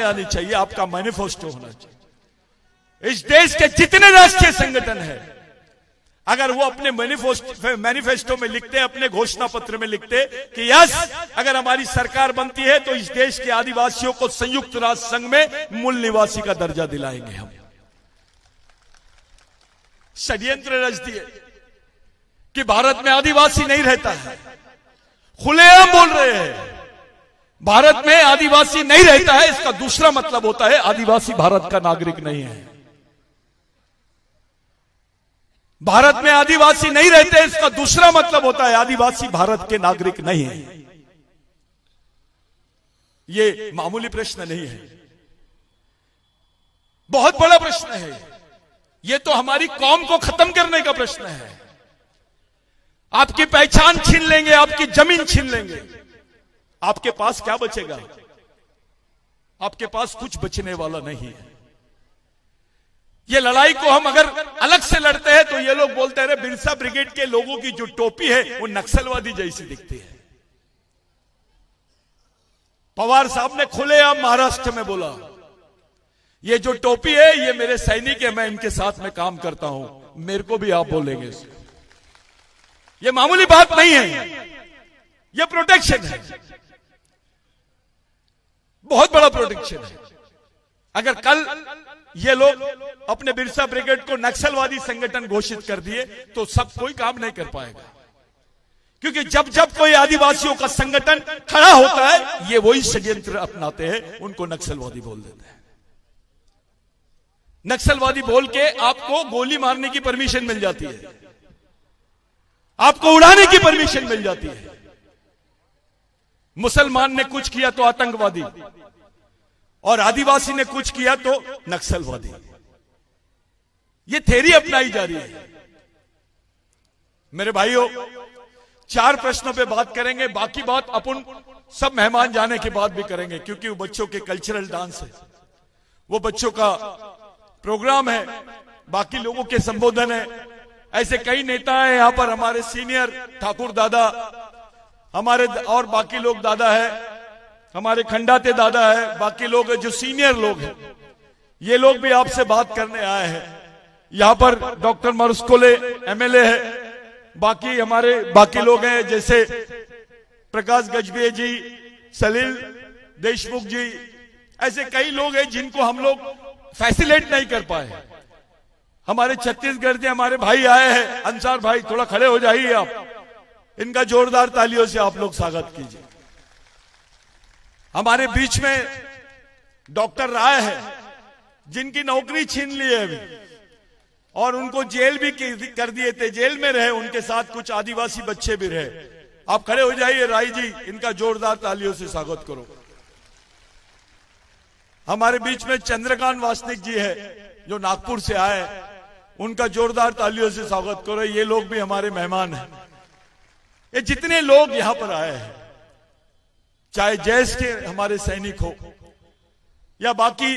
आनी चाहिए, आपका मैनिफेस्टो होना चाहिए। इस देश के जितने राष्ट्रीय संगठन है, अगर वो अपने मैनिफेस्टो में लिखते, अपने घोषणा पत्र में लिखते कि यस, अगर हमारी सरकार बनती है तो इस देश के आदिवासियों को संयुक्त राष्ट्र संघ में मूल निवासी का दर्जा दिलाएंगे हम। षड्यंत्र रच दिए कि भारत में आदिवासी नहीं रहता है, खुलेआम बोल रहे हैं भारत में आदिवासी नहीं रहता है, इसका दूसरा मतलब होता है आदिवासी भारत का नागरिक नहीं है। भारत में आदिवासी नहीं रहते, इसका दूसरा मतलब होता है आदिवासी भारत के नागरिक नहीं है। ये मामूली प्रश्न नहीं है, बहुत बड़ा प्रश्न है। ये तो हमारी कौम को खत्म करने का प्रश्न है। आपकी पहचान छीन लेंगे, आपकी जमीन छीन लेंगे, आपके पास क्या बचेगा? आपके पास कुछ बचने वाला नहीं है। ये लड़ाई को हम अगर अलग से लड़ते हैं तो ये लोग बोलते हैं बिरसा ब्रिगेड के लोगों की जो टोपी है वो नक्सलवादी जैसी दिखती है। पवार साहब ने खुलेआम महाराष्ट्र में बोला, ये जो टोपी है ये मेरे सैनिक है, मैं इनके साथ में काम करता हूं, मेरे को भी आप बोलेंगे इसको। ये मामूली बात नहीं है, ये प्रोटेक्शन है, बहुत बड़ा प्रोटेक्शन है। अगर कल ये लोग अपने बिरसा ब्रिगेड को नक्सलवादी संगठन घोषित कर दिए तो सब कोई काम नहीं कर पाएगा, क्योंकि जब जब कोई आदिवासियों का संगठन खड़ा होता है ये वही षड्यंत्र अपनाते हैं, उनको नक्सलवादी बोल देते हैं। नक्सलवादी बोल के आपको गोली मारने की परमिशन मिल जाती है, आपको उड़ाने की परमिशन मिल जाती है। मुसलमान ने कुछ किया तो आतंकवादी, और आदिवासी ने कुछ किया तो नक्सलवादी। ये थ्योरी अपनाई जा रही है। मेरे भाइयों, 4 प्रश्नों पे बात करेंगे, बाकी बात अपन सब मेहमान जाने के बाद भी करेंगे, क्योंकि वो बच्चों के कल्चरल डांस है, वो बच्चों का प्रोग्राम है, बाकी लोगों के संबोधन है। ऐसे कई नेता हैं यहां पर, हमारे सीनियर ठाकुर दादा, हमारे और बाकी लोग दादा है, हमारे खंडाते दादा है, बाकी लोग जो सीनियर लोग हैं, ये लोग भी आपसे बात करने आए हैं। यहां पर डॉक्टर मरुस्कोले एमएलए है, बाकी हमारे बाकी लोग हैं जैसे प्रकाश गजबे जी, सलील देशमुख जी, ऐसे कई लोग हैं जिनको हम लोग फैसिलेट नहीं कर पाए। हमारे छत्तीसगढ़ से हमारे भाई आए हैं, अंसार भाई, थोड़ा खड़े हो जाइए आप, इनका जोरदार तालियों से आप लोग स्वागत कीजिए। हमारे बीच में डॉक्टर राय है, जिनकी नौकरी छीन ली है अभी, और उनको जेल भी कर दिए थे, जेल में रहे, उनके साथ कुछ आदिवासी बच्चे भी रहे। आप खड़े हो जाइए राय जी, इनका जोरदार तालियों से स्वागत करो। हमारे बीच में चंद्रकांत वासनिक जी है, जो नागपुर से आए, उनका जोरदार तालियों से स्वागत करो। ये लोग भी हमारे मेहमान हैं। ये जितने लोग यहां पर आए हैं, चाहे जैस के हमारे सैनिक हो या बाकी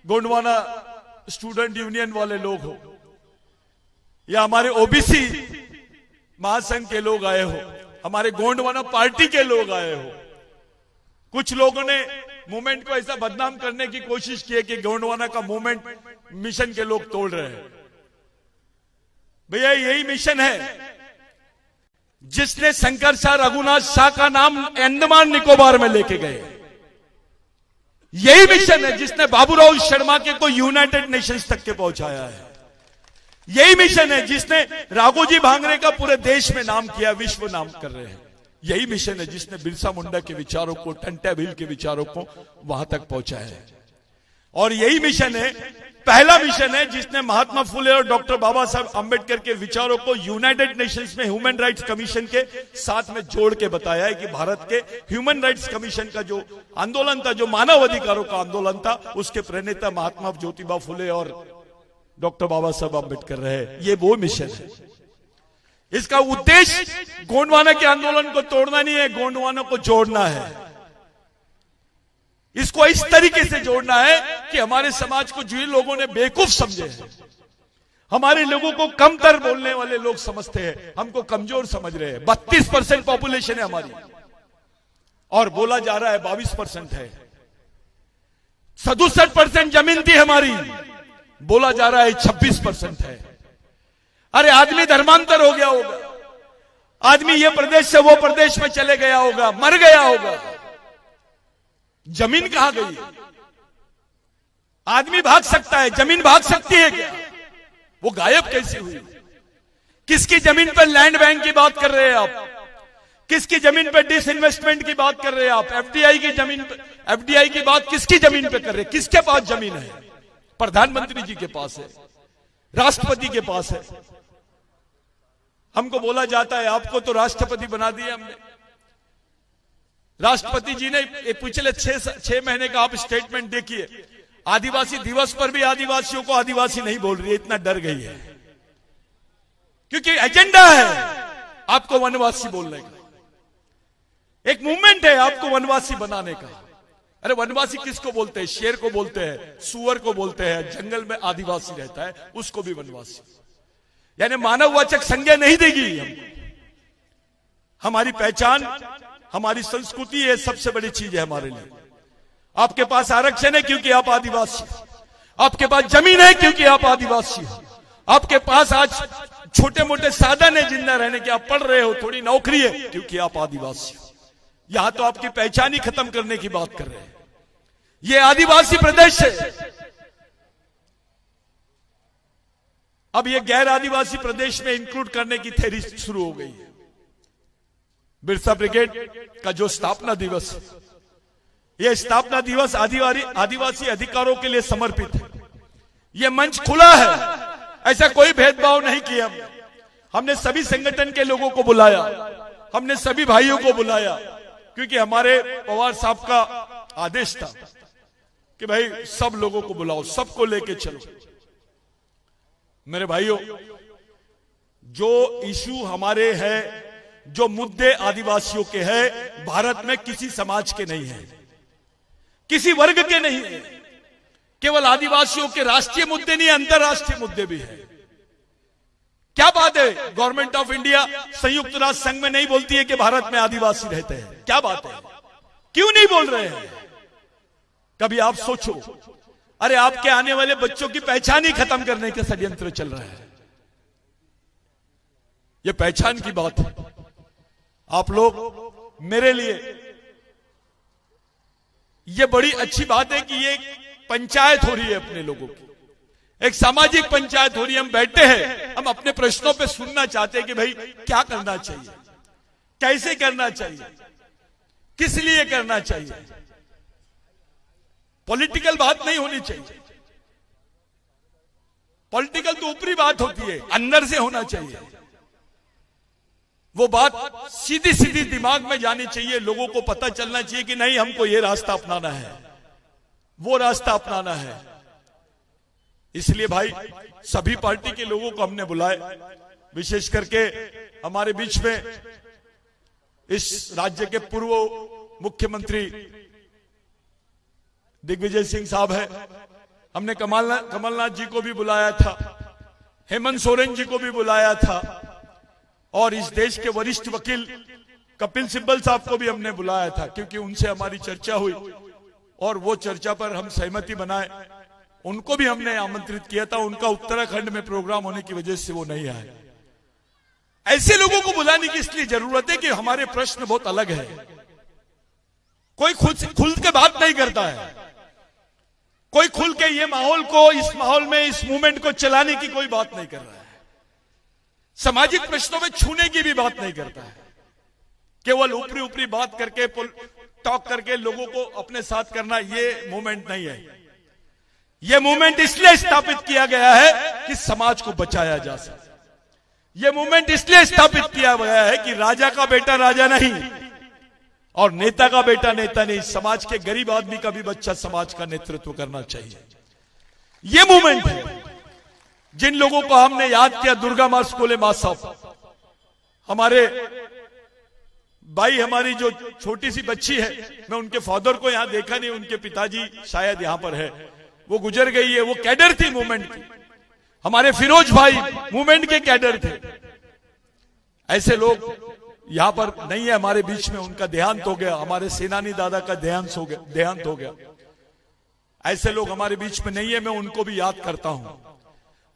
गोंडवाना स्टूडेंट यूनियन वाले लोग हो, या हमारे ओबीसी महासंघ के लोग आए हो, हमारे गोंडवाना पार्टी के लोग आए हो। कुछ लोगों ने मूवमेंट को ऐसा बदनाम करने की कोशिश की है कि गोंडवाना का मूवमेंट मिशन के लोग तोड़ रहे हैं। भैया, यही मिशन है जिसने शंकर शाह रघुनाथ शाह का नाम अंडमान निकोबार में लेके गए। यही मिशन है जिसने बाबूराव शर्मा के को यूनाइटेड नेशंस तक के पहुंचाया है। यही मिशन है जिसने राघोजी भांगरे का पूरे देश में नाम किया, विश्व नाम कर रहे हैं। यही मिशन है जिसने बिरसा मुंडा के विचारों को, टंटा भील के विचारों को वहां तक पहुंचाया है। और यही मिशन है, पहला मिशन है जिसने महात्मा फुले और डॉक्टर बाबा साहब अंबेडकर के विचारों को यूनाइटेड नेशंस में ह्यूमन राइट्स कमीशन के साथ में जोड़ के बताया है कि भारत के ह्यूमन राइट्स कमीशन का जो आंदोलन था, जो मानव अधिकारों का आंदोलन था, उसके प्रणेता महात्मा ज्योतिबा फुले और डॉक्टर बाबा साहब अंबेडकर रहे। ये वो मिशन है। इसका उद्देश्य गोंडवाना के आंदोलन को तोड़ना नहीं है, गोंडवाना को जोड़ना है। इसको इस तरीके से जोड़ना है कि हमारे समाज को जो लोगों ने बेवकूफ समझे हैं, हमारे लोगों को कमतर बोलने वाले लोग समझते हैं, हमको कमजोर समझ रहे हैं। 32% पॉपुलेशन है हमारी, और बोला जा रहा है 22% है। 67% जमीन थी हमारी, बोला जा रहा है 26% है। अरे आदमी धर्मांतर हो गया होगा, आदमी ये प्रदेश से वो प्रदेश में चले गया होगा, मर गया होगा, जमीन कहां गई है? आदमी भाग सकता है, जमीन भाग सकती है क्या? वो गायब कैसे हुई? किसकी जमीन पर लैंड बैंक की बात कर रहे हैं आप? किसकी जमीन पर डिसइन्वेस्टमेंट की बात कर रहे हैं आप? एफडीआई की जमीन पर, एफडीआई की बात किसकी जमीन पे कर रहे हैं? किसके पास जमीन है? प्रधानमंत्री जी के पास है, राष्ट्रपति के पास है। हमको बोला जाता है आपको तो राष्ट्रपति बना दिया हमने। राष्ट्रपति जी ने पिछले 6 महीने का आप स्टेटमेंट देखिए, आदिवासी दिवस पर भी आदिवासियों को आदिवासी नहीं बोल रही है, इतना डर गई है, क्योंकि एजेंडा है आपको वनवासी बोलने का, एक मूवमेंट है आपको वनवासी बनाने का। अरे वनवासी किसको बोलते हैं? शेर को बोलते हैं, सुअर को बोलते हैं, जंगल में आदिवासी रहता है उसको भी वनवासी, यानी मानववाचक संज्ञा नहीं देगी हमको। हमारी पहचान, हमारी संस्कृति, ये सबसे बड़ी चीज है हमारे लिए। आपके पास आरक्षण है क्योंकि आप आदिवासी, आपके पास जमीन है क्योंकि आप आदिवासी हो, आपके पास आज छोटे मोटे साधन है जिंदा रहने के, आप पढ़ रहे हो, थोड़ी नौकरी है क्योंकि आप आदिवासी हो। यहां तो आपकी पहचान ही खत्म करने की बात कर रहे हैं। ये आदिवासी प्रदेश है, अब ये गैर आदिवासी प्रदेश में इंक्लूड करने की थ्योरी शुरू हो गई है। बिरसा ब्रिगेड का जो स्थापना दिवस है, यह स्थापना दिवस आदिवासी अधिकारों के लिए समर्पित है। यह मंच खुला है, ऐसा कोई भेदभाव नहीं किया। हमने सभी संगठन के लोगों को बुलाया, हमने सभी भाइयों को बुलाया, क्योंकि हमारे पवार साहब का आदेश था कि भाई सब लोगों को बुलाओ, सबको लेके चलो। मेरे भाइयों, जो इशू हमारे हैं, जो मुद्दे आदिवासियों के हैं, भारत में किसी समाज के नहीं है, किसी वर्ग के नहीं है। केवल आदिवासियों के राष्ट्रीय मुद्दे नहीं, अंतरराष्ट्रीय मुद्दे भी हैं। क्या बात है, गवर्नमेंट ऑफ इंडिया संयुक्त राष्ट्र संघ में नहीं बोलती है कि भारत में आदिवासी रहते हैं? क्या बात है, क्यों नहीं बोल रहे हैं? कभी आप सोचो, अरे आपके आने वाले बच्चों की पहचान ही खत्म करने का षड्यंत्र चल रहा है। यह पहचान की बात है। आप लोग, मेरे लिए यह बड़ी अच्छी बात है कि ये पंचायत हो रही है अपने लोगों की, एक सामाजिक पंचायत हो रही है। हम बैठे हैं, हम अपने प्रश्नों पे सुनना चाहते हैं कि भाई क्या करना चाहिए, कैसे करना चाहिए, किस लिए करना चाहिए। पॉलिटिकल बात नहीं होनी चाहिए, पॉलिटिकल तो ऊपरी बात होती है, अंदर से होना चाहिए। वो बात सीधी सीधी दिमाग में जानी चाहिए, लोगों को पता चलना चाहिए कि नहीं, हमको ये रास्ता अपनाना है, वो रास्ता अपनाना है। इसलिए भाई सभी पार्टी के लोगों को हमने बुलाया, विशेष करके हमारे बीच में इस राज्य के पूर्व मुख्यमंत्री दिग्विजय सिंह साहब है, हमने कमलनाथ जी को भी बुलाया था, हेमंत सोरेन जी को भी बुलाया था, और इस देश के वरिष्ठ वकील कपिल सिब्बल साहब को भी हमने बुलाया था, क्योंकि उनसे हमारी चर्चा हुई और वो चर्चा पर हम सहमति बनाए। उनको भी हमने आमंत्रित किया था, उनका उत्तराखंड में प्रोग्राम होने की वजह से वो नहीं आए। ऐसे लोगों को बुलाने की इसलिए जरूरत है कि हमारे प्रश्न बहुत अलग है। कोई खुल के बात नहीं करता है, कोई खुल के ये माहौल को, इस माहौल में इस मूवमेंट को चलाने की कोई बात नहीं कर रहा है, सामाजिक प्रश्नों में छूने की भी बात नहीं करता है। केवल ऊपरी ऊपरी बात करके, टॉक करके लोगों को अपने साथ करना, ये मूवमेंट नहीं है। यह मूवमेंट इसलिए स्थापित किया गया है कि समाज को बचाया जा सके। यह मूवमेंट इसलिए स्थापित किया गया है कि राजा का बेटा राजा नहीं और नेता का बेटा नेता नहीं, समाज के गरीब आदमी का भी बच्चा समाज का नेतृत्व करना चाहिए। यह मूवमेंट है। जिन लोगों को हमने याद किया, दुर्गा मां स्कोले मां साहब, हमारे भाई, हमारी जो छोटी सी बच्ची है, मैं उनके फादर को यहां देखा नहीं, उनके पिताजी शायद यहां पर है, वो गुजर गई है, वो कैडर थी मूवमेंट की। हमारे फिरोज भाई मूवमेंट के कैडर थे। ऐसे लोग यहां पर नहीं है हमारे बीच में, उनका देहांत हो गया, हमारे सेनानी दादा का देहांत हो गया। ऐसे लोग हमारे बीच में नहीं है, मैं उनको भी याद करता हूं।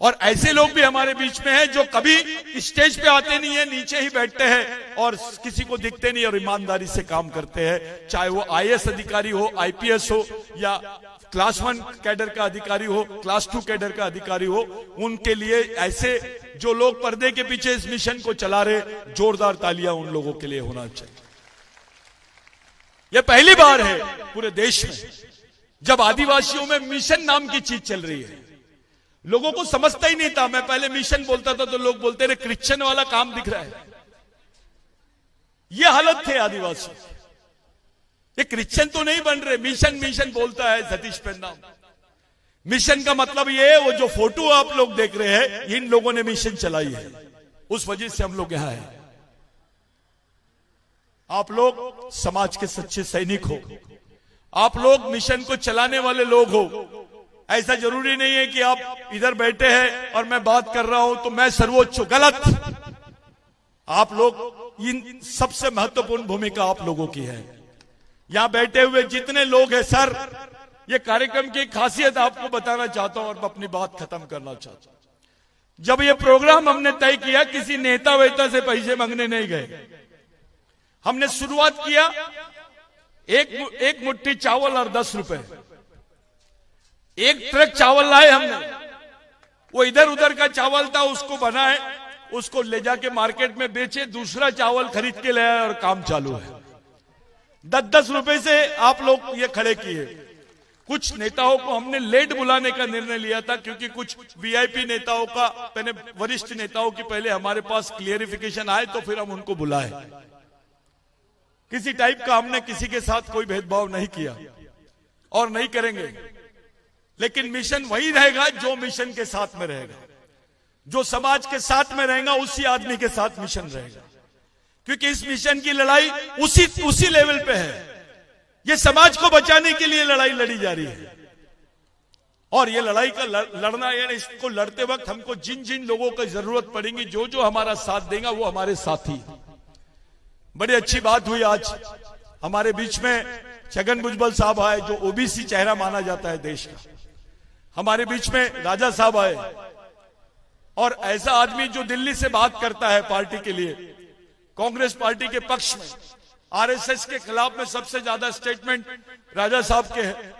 और ऐसे लोग भी हमारे बीच में हैं जो कभी स्टेज पे आते नहीं है, नीचे ही बैठते हैं और किसी को दिखते नहीं और ईमानदारी से काम करते हैं। चाहे वो आईएएस अधिकारी हो, आईपीएस हो, या क्लास 1 कैडर का अधिकारी हो, क्लास 2 कैडर का अधिकारी हो, उनके लिए ऐसे जो लोग पर्दे के पीछे इस मिशन को चला रहे, जोरदार तालियां उन लोगों के लिए होना चाहिए। यह पहली बार है पूरे देश में जब आदिवासियों में मिशन नाम की चीज चल रही है। लोगों को समझता ही नहीं था। मैं पहले मिशन बोलता था तो लोग बोलते रहे क्रिश्चियन वाला काम दिख रहा है। यह हालत थे आदिवासी। ये क्रिश्चियन तो नहीं बन रहे, मिशन मिशन बोलता है सतीश पेन्ना। मिशन का मतलब ये है, वो जो फोटो आप लोग देख रहे हैं, इन लोगों ने मिशन चलाई है, उस वजह से हम लोग यहां हैं। आप लोग समाज के सच्चे सैनिक हो, आप लोग मिशन को चलाने वाले लोग हो। ऐसा जरूरी नहीं है कि आप इधर बैठे हैं और मैं बात कर रहा हूं तो मैं सर्वोच्च हूं, गलत। आप लोग, इन सबसे महत्वपूर्ण भूमिका आप लोगों की है। यहां बैठे हुए जितने लोग हैं सर, ये कार्यक्रम की खासियत आपको बताना चाहता हूं और अपनी बात खत्म करना चाहता हूं। जब ये प्रोग्राम हमने तय किया, किसी नेता वेता से पैसे मांगने नहीं गए। हमने शुरुआत किया एक मुट्ठी चावल और 10 रुपए, एक ट्रक चावल लाए हमने। वो इधर उधर का चावल था, उसको बनाए, उसको ले जाके मार्केट में बेचे, दूसरा चावल खरीद के ले आए और काम चालू है। 10-10 रुपए से आप लोग ये खड़े किए। कुछ नेताओं को हमने लेट बुलाने का निर्णय लिया था, क्योंकि कुछ वीआईपी नेताओं का, पहले वरिष्ठ नेताओं की पहले हमारे पास क्लियरिफिकेशन आए तो फिर हम उनको बुलाए। किसी टाइप का हमने किसी के साथ कोई भेदभाव नहीं किया और नहीं करेंगे। लेकिन मिशन वही रहेगा जो मिशन के साथ में रहेगा, जो समाज के साथ में रहेगा, उसी आदमी के साथ मिशन रहेगा। क्योंकि इस मिशन की लड़ाई उसी लेवल पे है। ये समाज को बचाने के लिए लड़ाई लड़ी जा रही है। और ये लड़ाई का लड़ना, यानी इसको लड़ते वक्त हमको जिन जिन लोगों की जरूरत पड़ेगी, जो जो हमारा साथ देगा वो हमारे साथी। बड़ी अच्छी बात हुई आज हमारे बीच में छगन भुजबल साहब आए, जो ओबीसी चेहरा माना जाता है देश का। हमारे बीच में राजा साहब आए, और ऐसा आदमी जो दिल्ली से बात करता है पार्टी के लिए, कांग्रेस पार्टी के पक्ष में, आरएसएस के खिलाफ में सबसे ज्यादा स्टेटमेंट राजा साहब के हैं।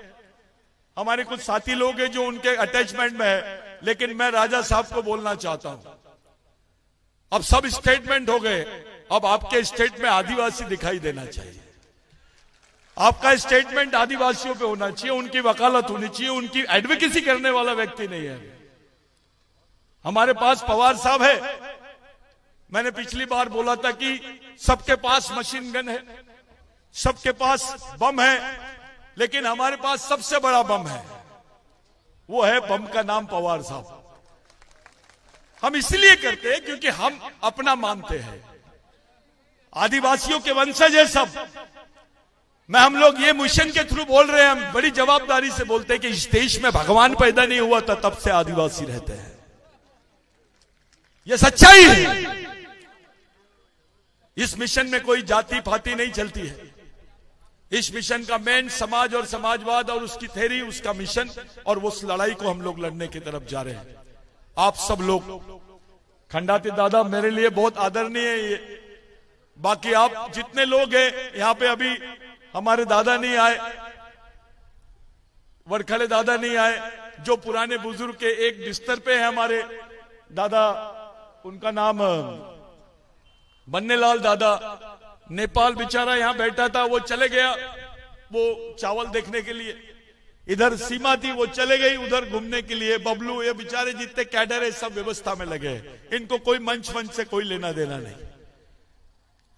हमारे कुछ साथी लोग हैं जो उनके अटैचमेंट में है, लेकिन मैं राजा साहब को बोलना चाहता हूं, अब सब स्टेटमेंट हो गए, अब आपके स्टेट में आदिवासी दिखाई देना चाहिए। आपका स्टेटमेंट आदिवासियों पे होना चाहिए, उनकी वकालत होनी चाहिए, उनकी एडवोकेसी करने वाला व्यक्ति नहीं है। हमारे पास पवार साहब है। मैंने पिछली बार बोला था कि सबके पास मशीन गन है, सबके पास बम है, लेकिन हमारे पास सबसे बड़ा बम है, वो है बम का नाम पवार साहब। हम इसलिए करते हैं क्योंकि हम अपना मानते हैं, आदिवासियों के वंशज है सब। हम लोग ये मिशन के थ्रू बोल रहे हैं, हम बड़ी जवाबदारी से बोलते हैं कि इस देश में भगवान पैदा नहीं हुआ था तब से आदिवासी रहते हैं। यह सच्चाई है। इस मिशन में कोई जाति पाति नहीं चलती है। इस मिशन का मेन समाज और समाजवाद और उसकी थ्योरी, उसका मिशन, और उस लड़ाई को हम लोग लड़ने की तरफ जा रहे हैं। आप सब लोग, खंडाती दादा मेरे लिए बहुत आदरणीय है ये, बाकी आप जितने लोग हैं यहां पे, अभी हमारे दादा नहीं आए, वरखले दादा नहीं आए, जो पुराने बुजुर्ग के एक बिस्तर पे है हमारे दादा, उनका नाम बन्नेलाल दादा, नेपाल बेचारा यहां बैठा था, वो चले गया वो चावल देखने के लिए। इधर सीमा थी, वो चले गई उधर घूमने के लिए। बबलू, ये बेचारे जितने कैडर है सब व्यवस्था में लगे हैं, इनको कोई मंच से कोई लेना देना नहीं।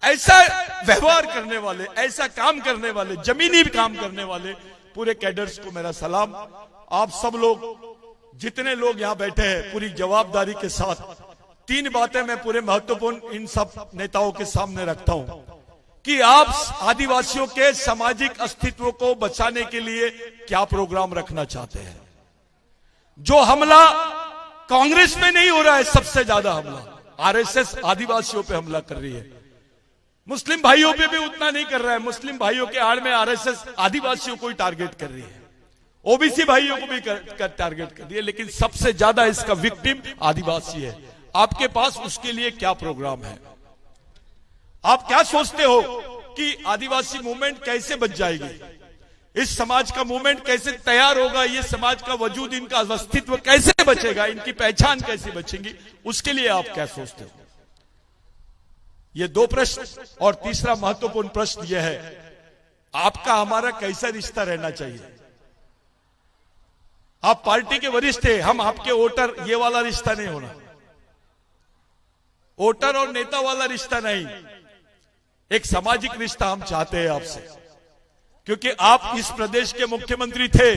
ऐसा व्यवहार करने वाले, ऐसा काम करने वाले, जमीनी काम करने वाले पूरे कैडर्स को मेरा सलाम। आप सब लोग जितने लोग यहां बैठे हैं, पूरी जवाबदारी के साथ 3 बातें मैं पूरे महत्वपूर्ण इन सब नेताओं के सामने रखता हूं कि आप आदिवासियों के सामाजिक अस्तित्व को बचाने के लिए क्या प्रोग्राम रखना चाहते हैं। जो हमला कांग्रेस में नहीं हो रहा है, सबसे ज्यादा हमला आरएसएस आदिवासियों पे हमला कर रही है। मुस्लिम भाइयों पे भी उतना नहीं कर रहा है। मुस्लिम भाइयों के आड़ में आरएसएस आदिवासियों को ही टारगेट कर रही है। ओबीसी भाइयों को भी टारगेट कर दिया, लेकिन सबसे ज्यादा इसका विक्टिम आदिवासी है। आपके पास उसके लिए क्या प्रोग्राम है? आप क्या सोचते हो कि आदिवासी मूवमेंट कैसे बच जाएगी? इस समाज का मूवमेंट कैसे तैयार होगा? ये समाज का वजूद, इनका अस्तित्व कैसे बचेगा? इनकी पहचान कैसे बचेगी? उसके लिए आप क्या सोचते हो? ये दो प्रश्न। और तीसरा महत्वपूर्ण प्रश्न यह है, आपका हमारा कैसा रिश्ता रहना चाहिए? आप पार्टी के वरिष्ठ हैं, हम आपके वोटर, ये वाला रिश्ता नहीं होना। वोटर और नेता वाला रिश्ता नहीं, एक सामाजिक रिश्ता हम चाहते हैं आपसे, क्योंकि आप इस प्रदेश के मुख्यमंत्री थे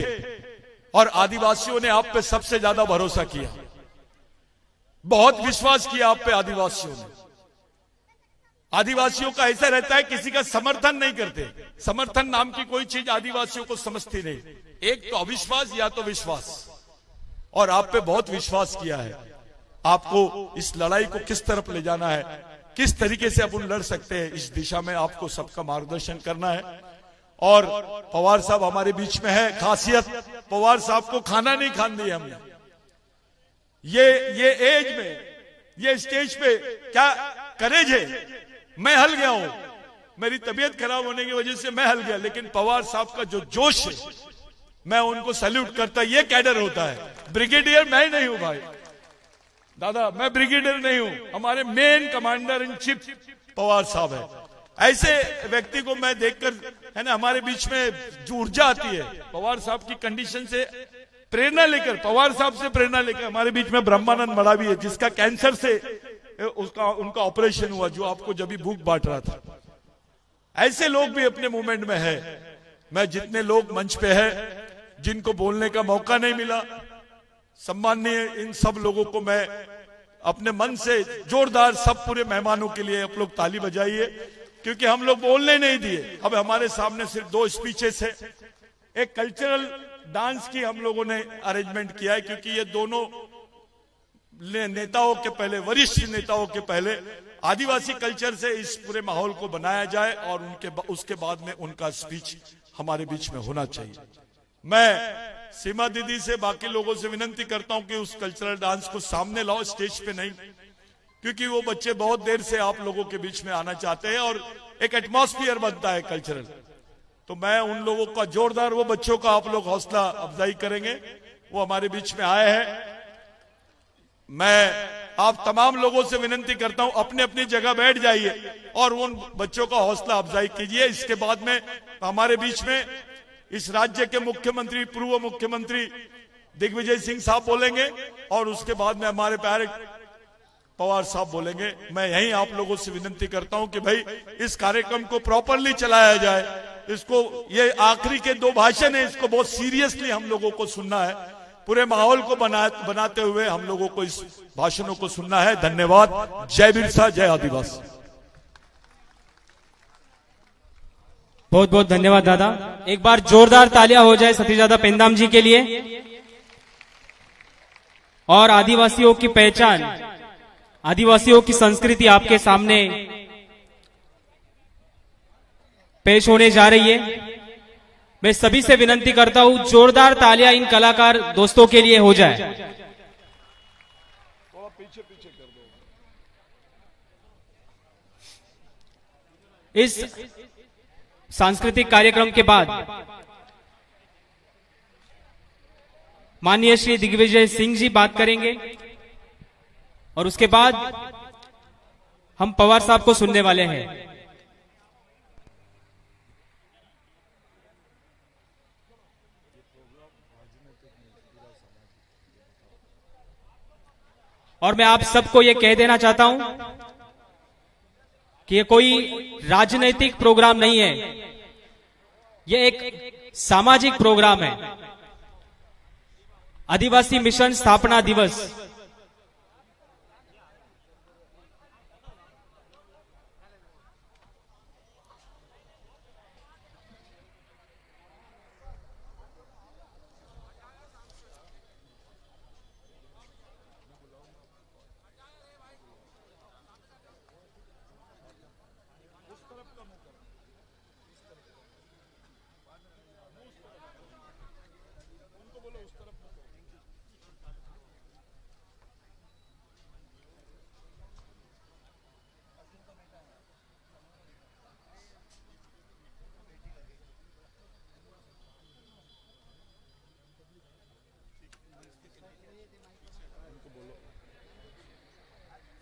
और आदिवासियों ने आप पे सबसे ज्यादा भरोसा किया, बहुत विश्वास किया आप पे आदिवासियों ने। आदिवासियों का ऐसा रहता है, किसी का समर्थन नहीं करते। समर्थन नाम की कोई चीज आदिवासियों को समझती नहीं, एक तो अविश्वास या तो विश्वास। और आप पे बहुत विश्वास किया है। आपको इस लड़ाई को किस तरफ ले जाना है, किस तरीके से अपन लड़ सकते हैं, इस दिशा में आपको सबका मार्गदर्शन करना है। और पवार साहब हमारे बीच में है। खासियत, पवार साहब को खाना नहीं खान दिया हमने। ये एज में, ये स्टेज पे क्या करेज है। मैं हल गया हूं, मेरी तबीयत खराब होने की वजह से मैं हल गया, लेकिन पवार साहब का जो जोश है, मैं उनको सैल्यूट करता। ये कैडर होता है। ब्रिगेडियर मैं नहीं हूं भाई दादा, मैं ब्रिगेडियर नहीं हूं। हमारे main commander in chief Pawar साहब है। ऐसे व्यक्ति को मैं देखकर, है ना, हमारे बीच में जो ऊर्जा आती है, पवार साहब की कंडीशन से प्रेरणा लेकर, पवार साहब से प्रेरणा लेकर, हमारे बीच में ब्रह्मानंद मड़ावी है, जिसका कैंसर से उनका ऑपरेशन हुआ, जो आपको जब भी भूख बांट रहा था। ऐसे लोग भी अपने मूवमेंट में है। मैं जितने लोग मंच पे है, जिनको बोलने का मौका नहीं मिला, सम्माननीय इन सब लोगों को मैं अपने मन से जोरदार, सब पूरे मेहमानों के लिए आप लोग ताली बजाइए, क्योंकि हम लोग बोलने नहीं दिए। अब हमारे सामने सिर्फ 2 स्पीचेस है। एक कल्चरल डांस की हम लोगों ने अरेंजमेंट किया है, क्योंकि ये दोनों नेताओं के पहले, वरिष्ठ नेताओं के पहले आदिवासी कल्चर से इस पूरे माहौल को बनाया जाए, और उसके बाद में उनका स्पीच हमारे बीच में होना चाहिए। मैं सीमा दीदी से, बाकी लोगों से विनती करता हूं कि उस कल्चरल डांस को सामने लाओ, स्टेज पे नहीं, क्योंकि वो बच्चे बहुत देर से आप लोगों के बीच में आना चाहते हैं और एक एटमॉस्फेयर बनता है कल्चरल। तो मैं उन लोगों का जोरदार, वो बच्चों का आप लोग हौसला अफजाई करेंगे, वो हमारे बीच में आए हैं। मैं आप तमाम लोगों से विनती करता हूं, अपने अपनी जगह बैठ जाइए और उन बच्चों का हौसला अफजाई कीजिए। इसके बाद में हमारे बीच में इस राज्य के मुख्यमंत्री, पूर्व मुख्यमंत्री दिग्विजय सिंह साहब बोलेंगे, और उसके बाद में हमारे प्यारे पवार साहब बोलेंगे। मैं यही आप लोगों से विनती करता हूं कि भाई इस कार्यक्रम को प्रॉपरली चलाया जाए। इसको, ये आखिरी के 2 भाषण है, इसको बहुत सीरियसली हम लोगों को सुनना है। पूरे माहौल को बनाते हुए हम लोगों को इस भाषणों को सुनना है। धन्यवाद। जय बिरसा, जय आदिवासी। बहुत बहुत धन्यवाद दादा। एक बार जोरदार तालियां हो जाए सतीजादा पेंदाम जी के लिए। और आदिवासियों की पहचान, आदिवासियों की संस्कृति आपके सामने पेश होने जा रही है। मैं सभी से विनती करता हूं, जोरदार तालियां इन कलाकार दोस्तों के लिए हो जाए। थोड़ा पीछे पीछे कर दो। इस सांस्कृतिक कार्यक्रम के बाद माननीय श्री दिग्विजय सिंह जी बात करेंगे, और उसके बाद हम पवार साहब को सुनने वाले हैं। और मैं आप सबको यह कह देना चाहता हूं कि ये कोई राजनीतिक प्रोग्राम नहीं है, ये एक सामाजिक प्रोग्राम है। आदिवासी मिशन स्थापना दिवस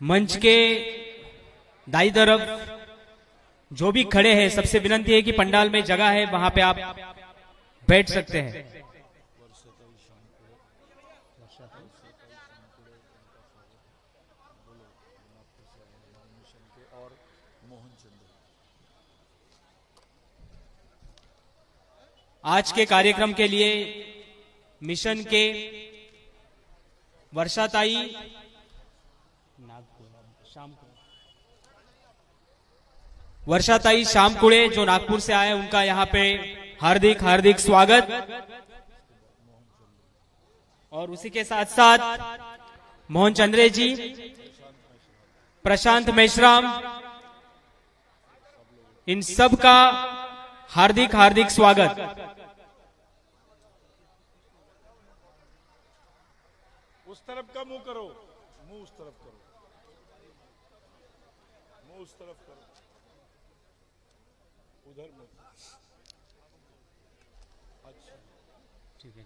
मंच के दाई तरफ जो भी खड़े हैं सबसे विनती है कि पंडाल में जगह है वहां पे आप बैठ सकते हैं। आज के कार्यक्रम के लिए मिशन के वर्षाताई शाम कुड़े जो नागपुर से आए उनका यहाँ पे हार्दिक हार्दिक स्वागत। और उसी के साथ साथ मोहन चंद्रे जी, प्रशांत मेश्राम, इन सब का हार्दिक हार्दिक स्वागत। उस तरफ का मुंह करो, मुंह उस तरफ करो, मुंह उस तरफ करो, उधर में। अच्छा ठीक है।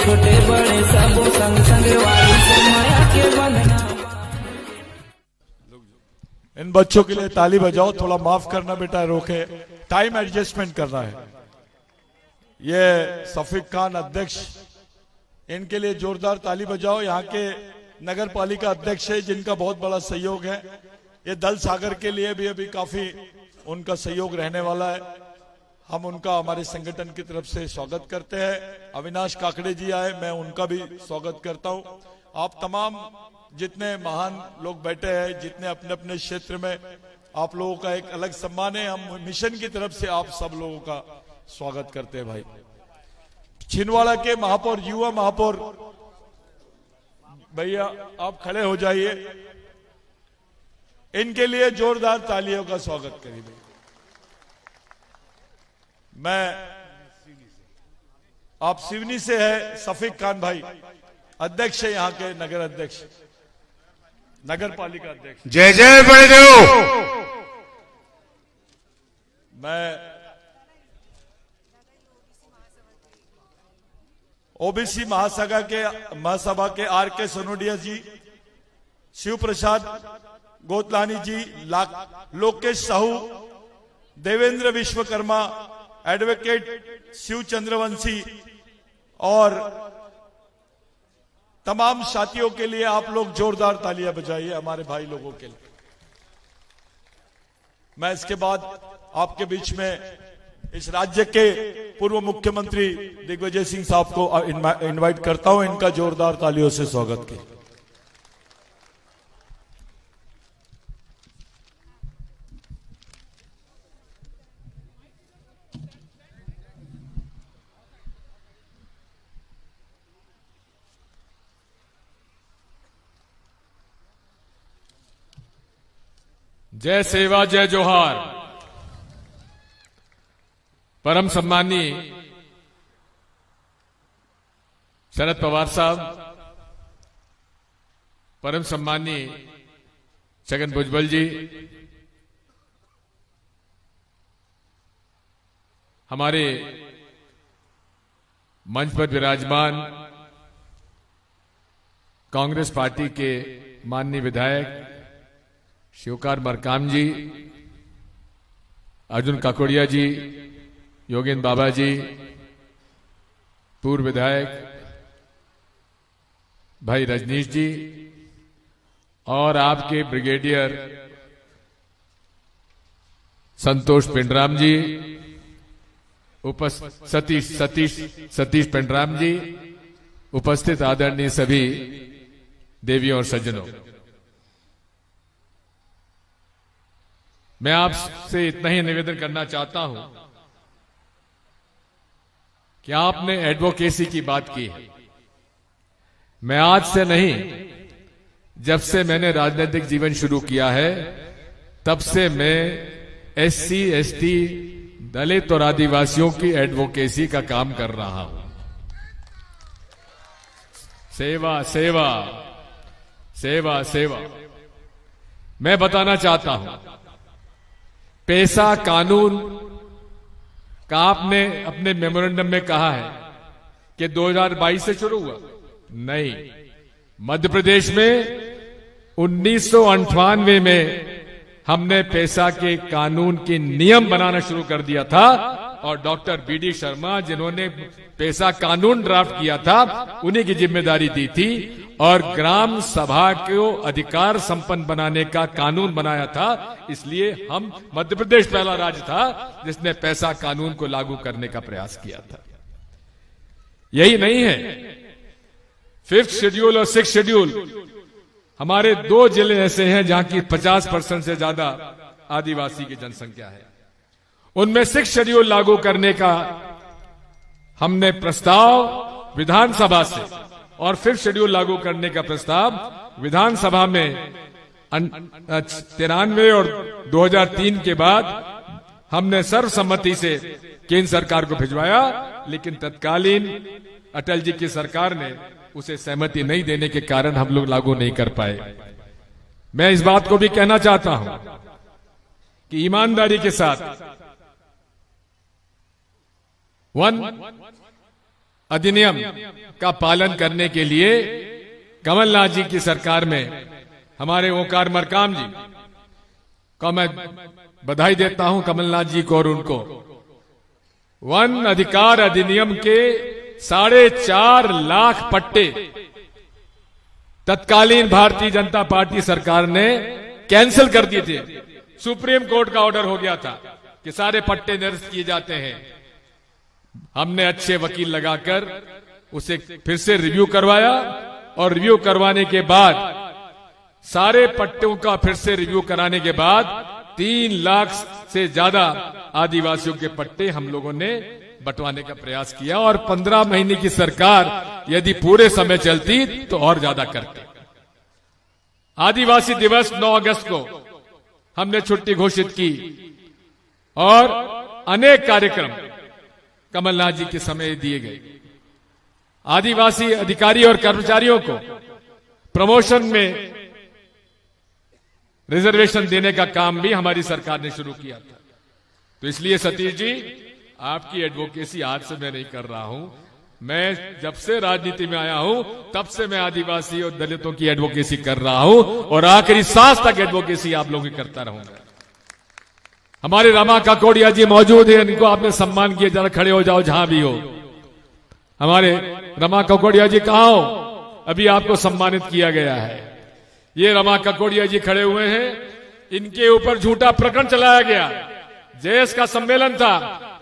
छोटे बड़े सबो संग संग वाली से माया के बंधना। इन बच्चों के लिए ताली बजाओ, थोड़ा माफ करना बेटा, रोके, टाइम एडजस्टमेंट करना है। ये सफीक खान अध्यक्ष, इनके लिए जोरदार ताली बजाओ। यहाँ के नगर पालिका अध्यक्ष है जिनका बहुत बड़ा सहयोग है। ये दल सागर के लिए भी अभी काफी उनका सहयोग रहने वाला है। हम उनका हमारे संगठन की तरफ से स्वागत करते हैं। अविनाश काकड़े जी आए, मैं उनका भी स्वागत करता हूं। आप तमाम जितने महान लोग बैठे हैं, जितने अपने अपने क्षेत्र में, आप लोगों का एक अलग सम्मान है। हम मिशन की तरफ से आप सब लोगों का स्वागत करते हैं। भाई छिंदवाड़ा के महापौर, युवा महापौर भैया आप खड़े हो जाइए, इनके लिए जोरदार तालियों का स्वागत करिए। मैं आप सिवनी से है, सफीक खान भाई अध्यक्ष है, यहाँ के नगर अध्यक्ष, नगर पालिका अध्यक्ष। जय जय बड़देव। मैं ओबीसी महासभा के आर के सोनोडिया जी, शिव प्रसाद गोतलानी जी, लोकेश साहू, देवेंद्र विश्वकर्मा, एडवोकेट शिव चंद्रवंशी और तमाम साथियों के लिए आप लोग जोरदार तालियां बजाइए हमारे भाई लोगों के लिए। मैं इसके बाद आपके बीच में इस राज्य के पूर्व मुख्यमंत्री दिग्विजय सिंह साहब को इनवाइट करता हूं, इनका जोरदार तालियों से स्वागत किया। जय सेवा जय जोहार। परम सम्मानीय शरद पवार साहब, परम सम्मानीय छगन भुजबल जी, हमारे मंच पर विराजमान कांग्रेस पार्टी के माननीय विधायक शिवकार मरकाम जी, अर्जुन काकोड़िया जी, योगेंद्र बाबा जी, पूर्व विधायक भाई रजनीश जी और आपके ब्रिगेडियर संतोष पिंडराम जी, सतीश पिंडराम जी, उपस्थित आदरणीय सभी देवियों और सज्जनों, मैं आपसे इतना ही निवेदन करना चाहता हूं कि आपने एडवोकेसी की बात की है। मैं आज से नहीं, जब से मैंने राजनीतिक जीवन शुरू किया है तब से मैं एससी, एसटी, दलित और आदिवासियों की एडवोकेसी का काम कर रहा हूं। सेवा सेवा सेवा सेवा। मैं बताना चाहता हूं, पेशा कानून का आपने अपने मेमोरेंडम में कहा है कि 2022 से शुरू हुआ। नहीं, मध्य प्रदेश में 1998 में हमने पेशा के कानून के नियम बनाना शुरू कर दिया था और डॉक्टर बीडी शर्मा जिन्होंने पेशा कानून ड्राफ्ट किया था उन्हीं की जिम्मेदारी दी थी और ग्राम सभा को अधिकार संपन्न बनाने का कानून बनाया था। इसलिए हम मध्य प्रदेश पहला राज्य था जिसने पेशा कानून को लागू करने का प्रयास किया था। यही नहीं है, 5th शेड्यूल और 6th शेड्यूल, हमारे 2 जिले ऐसे हैं जहां की 50% से ज्यादा आदिवासी की जनसंख्या है। उनमें 6th शेड्यूल लागू करने का हमने प्रस्ताव विधानसभा से और 5th शेड्यूल लागू करने का प्रस्ताव विधानसभा में 93 और 2003 के बाद हमने सर्वसम्मति से केंद्र सरकार को भिजवाया, लेकिन तत्कालीन अटल जी की सरकार ने उसे सहमति नहीं देने के कारण हम लोग लागू नहीं कर पाए। मैं इस बात को भी कहना चाहता हूं कि ईमानदारी के साथ अधिनियम का पालन करने के लिए कमलनाथ जी की सरकार में हमारे ओंकार मरकाम जी को मैं बधाई देता हूं, कमलनाथ जी को और उनको। वन अधिकार अधिनियम के 4.5 लाख पट्टे तत्कालीन भारतीय जनता पार्टी सरकार ने कैंसिल कर दिए थे। सुप्रीम कोर्ट का ऑर्डर हो गया था कि सारे पट्टे निरस्त किए जाते हैं। हमने अच्छे वकील लगाकर उसे फिर से रिव्यू करवाया और रिव्यू करवाने के बाद सारे पट्टों का फिर से रिव्यू कराने के बाद 3 लाख से ज्यादा आदिवासियों के पट्टे हम लोगों ने बंटवाने का प्रयास किया और 15 महीने की सरकार यदि पूरे समय चलती तो और ज्यादा करते। आदिवासी दिवस 9 अगस्त को हमने छुट्टी घोषित की और अनेक कार्यक्रम कमलनाथ जी के समय दिए गए। आदिवासी अधिकारी और कर्मचारियों को प्रमोशन में रिजर्वेशन देने का काम भी हमारी सरकार ने शुरू किया था। तो इसलिए सतीश जी, आपकी एडवोकेसी आज से मैं नहीं कर रहा हूं। मैं जब से राजनीति में आया हूं तब से मैं आदिवासी और दलितों की एडवोकेसी कर रहा हूं और आखिरी सांस तक एडवोकेसी आप लोगों की करता रहूंगा। हमारे रमा काकोड़िया जी मौजूद है, इनको आपने सम्मान किया, जरा खड़े हो जाओ जहां भी हो। हमारे रमा काकोड़िया जी कहां हो? अभी आपको सम्मानित किया गया है। ये रमा काकोड़िया जी खड़े हुए हैं, इनके ऊपर झूठा प्रकरण चलाया गया। जेएस का सम्मेलन था,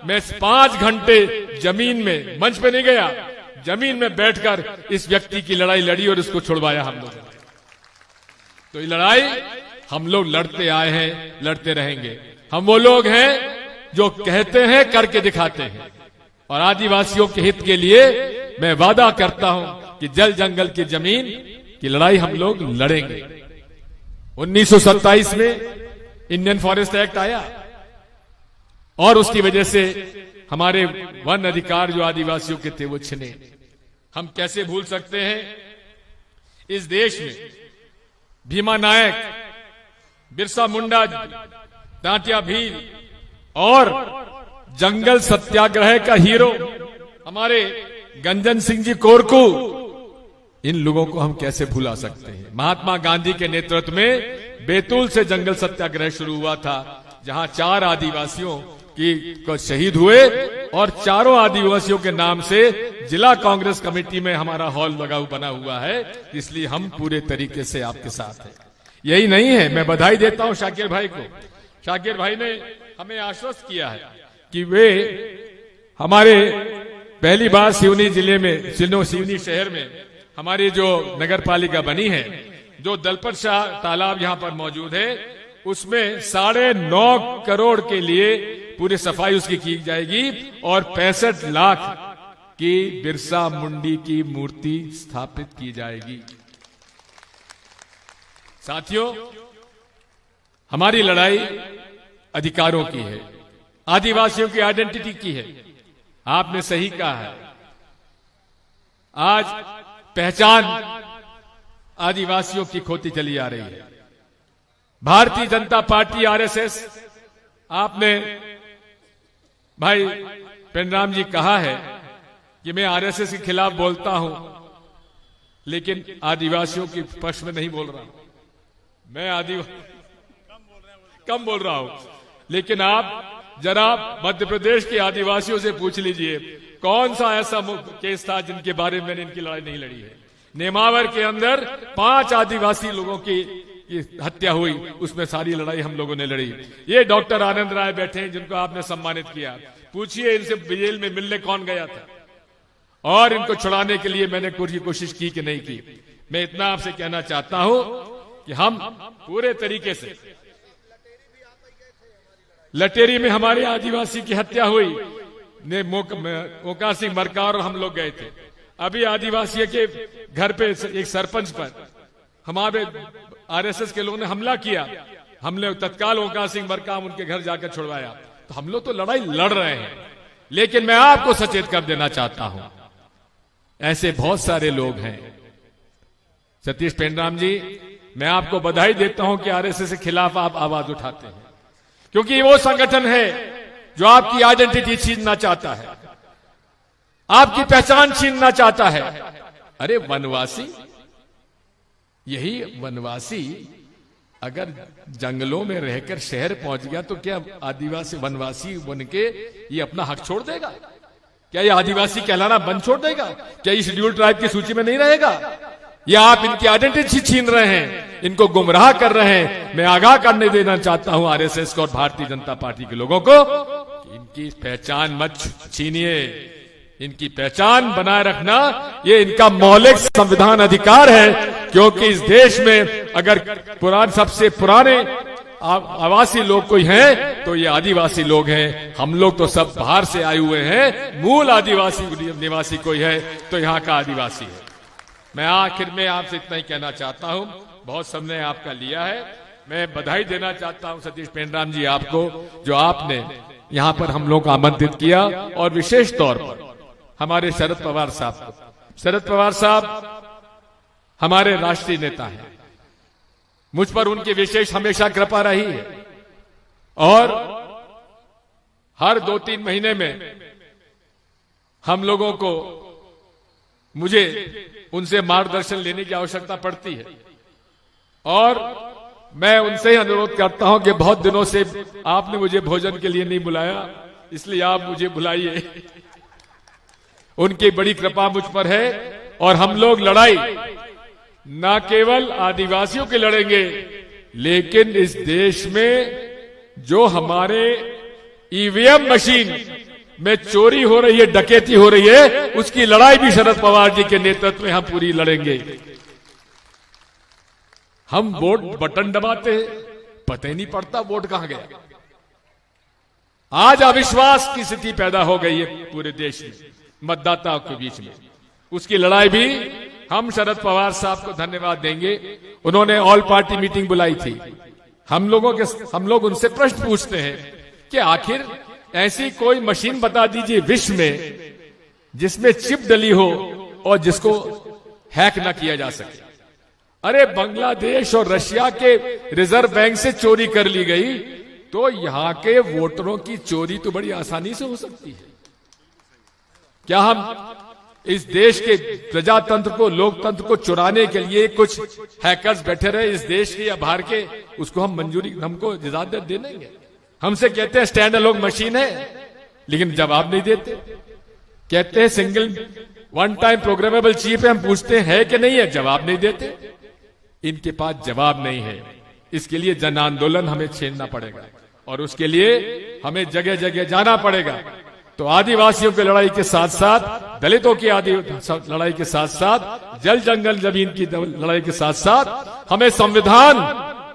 मैं 5 घंटे जमीन में, मंच पे नहीं गया, जमीन में बैठकर इस व्यक्ति की लड़ाई लड़ी और इसको छुड़वाया हम लोग। तो ये लड़ाई हम लोग लड़ते आए हैं, लड़ते रहेंगे। हम वो लोग हैं जो कहते हैं, करके दिखाते हैं। और आदिवासियों के हित के लिए मैं वादा करता हूं कि जल जंगल की जमीन की लड़ाई हम लोग लड़ेंगे। 1927 में इंडियन फॉरेस्ट एक्ट आया और उसकी वजह से हमारे वन अधिकार जो आदिवासियों के थे वो छिने। हम कैसे भूल सकते हैं? इस देश में भीमा नायक, बिरसा मुंडा, टाटिया भील और जंगल सत्याग्रह का हीरो हमारे गंजन सिंह जी कोरकू, इन लोगों को हम कैसे भुला सकते हैं? महात्मा गांधी के नेतृत्व में बैतूल से जंगल सत्याग्रह शुरू हुआ था, जहां 4 आदिवासियों को शहीद हुए और 4 आदिवासियों के नाम से जिला कांग्रेस कमेटी में हमारा हॉल बना हुआ है। इसलिए हम पूरे तरीके से आपके साथ हैं। यही नहीं है, मैं बधाई देता हूं शाकिर भाई को। शाकिर भाई ने हमें आश्वस्त किया है कि वे हमारे पहली बार सिवनी जिले में, सिवनी शहर में हमारी जो नगर पालिका बनी है, जो दलपत शाह तालाब यहां पर मौजूद है, उसमें 9.5 करोड़ के लिए पूरी सफाई उसकी की जाएगी और 65 लाख की बिरसा मुंडी की मूर्ति स्थापित की जाएगी। साथियों, हमारी लड़ाई अधिकारों की है, आदिवासियों की आइडेंटिटी की है। आपने सही कहा है, आज पहचान आदिवासियों की खोती चली आ रही है। भारतीय जनता पार्टी आरएसएस, आपने भाई पेनराम जी कहा है कि मैं आरएसएस के खिलाफ बोलता हूं, लेकिन आदिवासियों के पक्ष में नहीं बोल रहा हूं। मैं कम बोल रहा हूं, लेकिन आप जरा मध्य प्रदेश के आदिवासियों से पूछ लीजिए कौन सा ऐसा केस था जिनके बारे में मैंने इनकी लड़ाई नहीं लड़ी है। नेमावर के अंदर 5 आदिवासी लोगों की हत्या हुई, उसमें सारी लड़ाई हम लोगों ने लड़ी। ये डॉक्टर आनंद राय बैठे हैं, जिनको आपने सम्मानित किया। पूछिए इनसे जेल में मिलने कौन गया था और इनको छुड़ाने के लिए मैंने पूरी कोशिश की कि नहीं की। मैं इतना आपसे कहना चाहता हूं कि हम पूरे तरीके से, लटेरी में हमारे आदिवासी की हत्या हुई, ओंकार सिंह मरकार और हम लोग गए थे। अभी आदिवासी के घर पे एक सरपंच पर हमारे आरएसएस के लोगों ने हमला किया, हमने तत्काल ओंकार सिंह मरकाम उनके घर जाकर छुड़वाया। तो हम लोग तो लड़ाई लड़ रहे हैं, लेकिन मैं आपको सचेत कर देना चाहता हूं, ऐसे बहुत सारे लोग हैं। सतीश पेंड्राम जी, मैं आपको बधाई देता हूं कि आरएसएस के खिलाफ आप आवाज उठाते हैं, क्योंकि वो संगठन है जो आपकी आइडेंटिटी छीनना चाहता है। आपकी पहचान छीनना चाहता है। अरे वनवासी, यही वनवासी अगर जंगलों में रहकर शहर पहुंच गया तो क्या आदिवासी वनवासी बन के ये अपना हक छोड़ देगा? क्या ये आदिवासी कहलाना बंद छोड़ देगा? क्या ये शेड्यूल्ड ट्राइब की सूची में नहीं रहेगा? या आप इनकी आइडेंटिटी छीन रहे हैं, इनको गुमराह कर रहे हैं। मैं आगाह करने देना चाहता हूं आरएसएस को और भारतीय जनता पार्टी के लोगों को कि इनकी पहचान मत छीनिए। इनकी पहचान बनाए रखना ये इनका मौलिक संविधान अधिकार है, क्योंकि इस देश में अगर सबसे पुराने आवासी लोग कोई हैं तो ये आदिवासी लोग हैं। हम लोग तो सब बाहर से आए हुए हैं, मूल आदिवासी निवासी कोई है तो यहाँ का आदिवासी है। मैं आखिर में आपसे इतना ही कहना चाहता हूं, बहुत समय आपका लिया है। मैं बधाई देना चाहता हूं सतीश पेंड्राम जी आपको, जो आपने यहां पर हम लोग को आमंत्रित किया, और विशेष तौर पर हमारे शरद पवार साहब को। शरद पवार साहब हमारे राष्ट्रीय नेता हैं, मुझ पर उनकी विशेष हमेशा कृपा रही है, और हर 2-3 महीने में हम लोगों को मुझे उनसे मार्गदर्शन लेने की आवश्यकता पड़ती है, और मैं उनसे ही अनुरोध करता हूं कि बहुत दिनों से आपने मुझे भोजन के लिए नहीं बुलाया, इसलिए आप मुझे बुलाइए। उनकी बड़ी कृपा मुझ पर है, और हम लोग लड़ाई न केवल आदिवासियों की लड़ेंगे, लेकिन इस देश में जो हमारे ईवीएम मशीन में चोरी हो रही है, डकैती हो रही है, उसकी लड़ाई भी शरद पवार जी के नेतृत्व में हम पूरी लड़ेंगे। हम वोट बटन दबाते हैं, पता ही नहीं पड़ता वोट कहां गया। आज अविश्वास की स्थिति पैदा हो गई है पूरे देश में, मतदाताओं के बीच में। उसकी लड़ाई भी हम शरद पवार साहब को धन्यवाद देंगे। उन्होंने ऑल पार्टी मीटिंग बुलाई थी। हम लोग उनसे प्रश्न पूछते हैं कि आखिर ऐसी कोई मशीन बता दीजिए विश्व में जिसमें चिप डली हो और जिसको हैक ना किया जा सके। अरे बांग्लादेश और रशिया के रिजर्व बैंक से चोरी कर ली गई, तो यहां के वोटरों की चोरी तो बड़ी आसानी से हो सकती है। क्या हम इस देश के प्रजातंत्र को, लोकतंत्र को चुराने के लिए कुछ हैकर्स बैठे रहे इस देश के या बाहर के, उसको हम मंजूरी, हमको इजाजत दे देंगे? हमसे कहते हैं स्टैंड अलोन मशीन है, लेकिन जवाब नहीं देते। कहते हैं single one time programmable chip है, हम पूछते हैं कि नहीं है, जवाब नहीं देते। इनके पास जवाब नहीं है। इसके लिए जन आंदोलन हमें छेड़ना पड़ेगा, और उसके लिए हमें जगह जगह जाना पड़ेगा। तो आदिवासियों की लड़ाई के साथ साथ, दलितों की लड़ाई के साथ साथ, जल जंगल जमीन की लड़ाई के साथ साथ हमें संविधान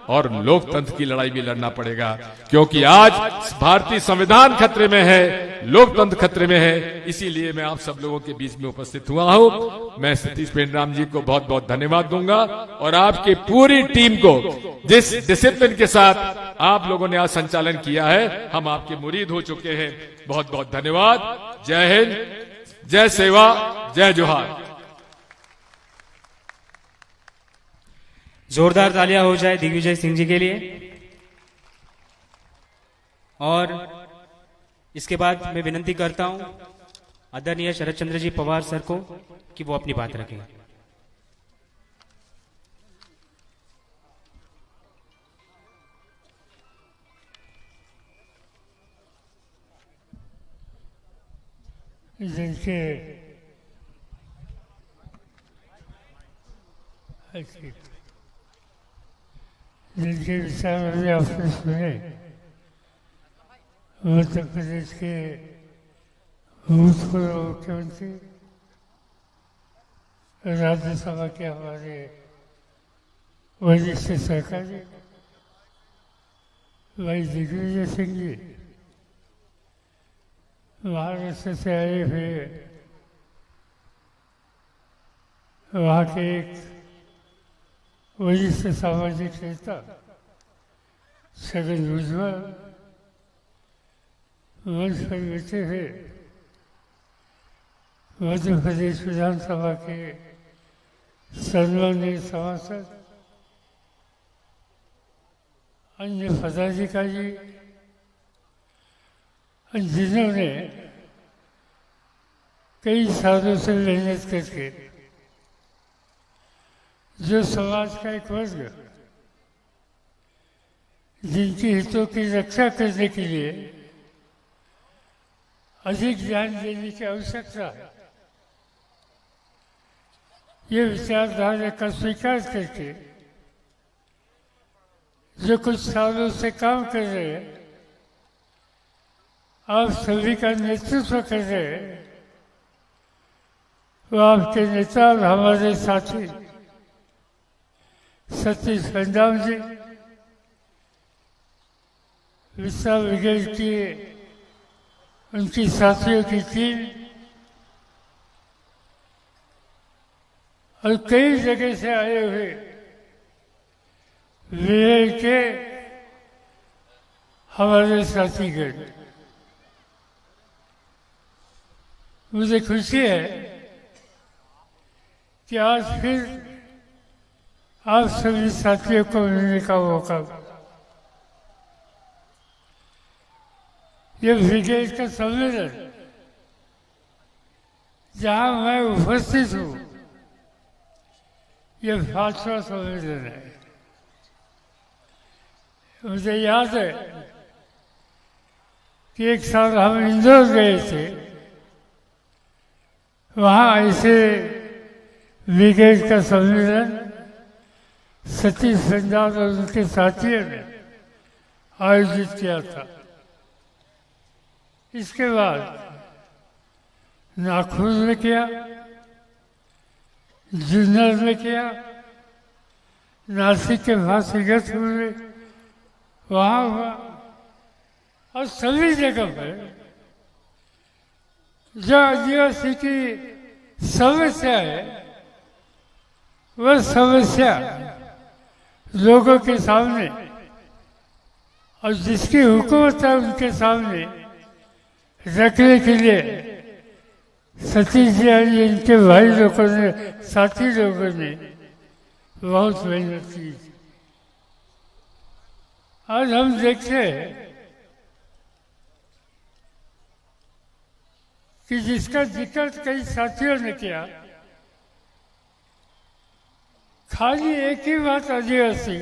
और लोकतंत्र की लड़ाई भी लड़ना पड़ेगा, क्योंकि आज भारतीय संविधान खतरे में है, लोकतंत्र खतरे में है। इसीलिए मैं आप सब लोगों के बीच में उपस्थित हुआ हूं। मैं सतीश पेंड्राम जी को बहुत बहुत धन्यवाद दूंगा, और आपकी पूरी टीम को जिस डिसिप्लिन के साथ आप लोगों ने आज संचालन किया है, हम आपके मुरीद हो चुके हैं। बहुत बहुत धन्यवाद। जय हिंद, जय सेवा, जय जोहार। जोरदार तालियां हो जाए दिग्विजय सिंह जी के लिए। और इसके बाद मैं विनती करता हूं आदरणीय शरद चंद्र जी पवार सर को कि वो अपनी बात रखें। जिनके विचार मैंने आपने सुने, उत्तर प्रदेश के भूतपूर्व मुख्यमंत्री, राज्यसभा के हमारे वरिष्ठ सहकारी भाई दिग्विजय सिंह जी, महाराष्ट्र से आए हुए वहाँ के एक वरिष्ठ सामाजिक नेता छगन भुजबल मंच पर बैठे हुए मध्य प्रदेश विधानसभा के सम्मानीय सांसद, अन्य पदाधिकारी जिन्होंने कई सालों से मेहनत करके जो समाज का एक वर्ग जिनकी हितों की रक्षा करने के लिए अधिक ध्यान देने की आवश्यकता है, ये विचारधारा का स्वीकार करके जो कुछ सालों से काम कर रहे हैं, आप सभी का नेतृत्व कर रहे हैं, वो आपके नेता और हमारे साथी सतीश पंजाब जी, विश्व ब्रिगेड की उनकी साथियों की टीम और कई जगह से आए हुए ब्रिगेड के हमारे साथीगण, मुझे खुशी है कि आज फिर आप सभी साथियों को मिलने का मौका। ये ब्रिगेड का सम्मेलन जहां मैं उपस्थित हूं, ये 5वां सम्मेलन है। मुझे याद है कि एक साल हम इंदौर गए थे, वहां ऐसे ब्रिगेड का सम्मेलन सतीश पंजाब और उनके साथियों ने आयोजित किया था। इसके बाद नागपुर में किया, जुन्नर में किया, नासिक के फांसीगढ़ में वहाँ हुआ, और सभी जगह पर जो आदिवासी की समस्या है, वह समस्या लोगों के सामने और जिसकी हुकूमत है उनके सामने रखने के लिए सतीश जी और इनके भाई लोगों ने, साथी लोगों ने बहुत मेहनत की। आज हम देखते हैं कि जिसका जिक्र कई साथियों ने किया, खाली एक ही बात आदिवासी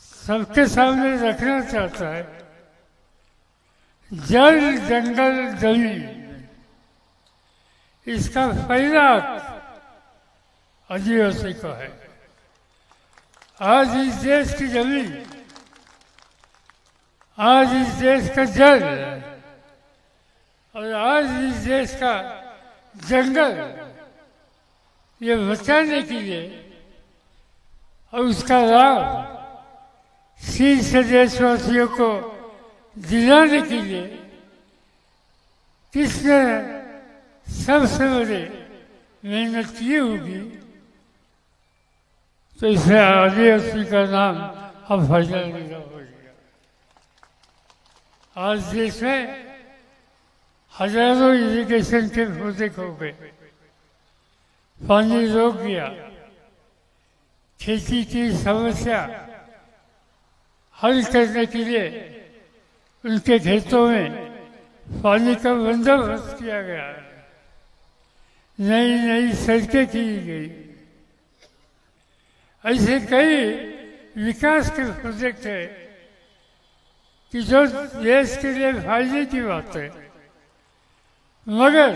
सबके सामने रखना चाहता है, जल जंगल जमीन, इसका फायदा आदिवासी को है। आज इस देश की जमीन, आज इस देश का जल और आज इस देश का जंगल, ये बचाने के लिए और उसका लाभ शीर्ष देशवासियों को दिलाने के लिए किसने सबसे बड़े मेहनत की होगी, तो इसे आदिवासी का नाम अब फैला नहीं होगा। आज देश में हजारों इरिगेशन के प्रोजेक्ट हो गए, पानी रोक गया, खेती की समस्या हल करने के लिए उनके खेतों में पानी का बंदोबस्त किया गया, नई नई सड़कें की गई। ऐसे कई विकास के प्रोजेक्ट है कि जो देश के लिए फायदे की बात है, मगर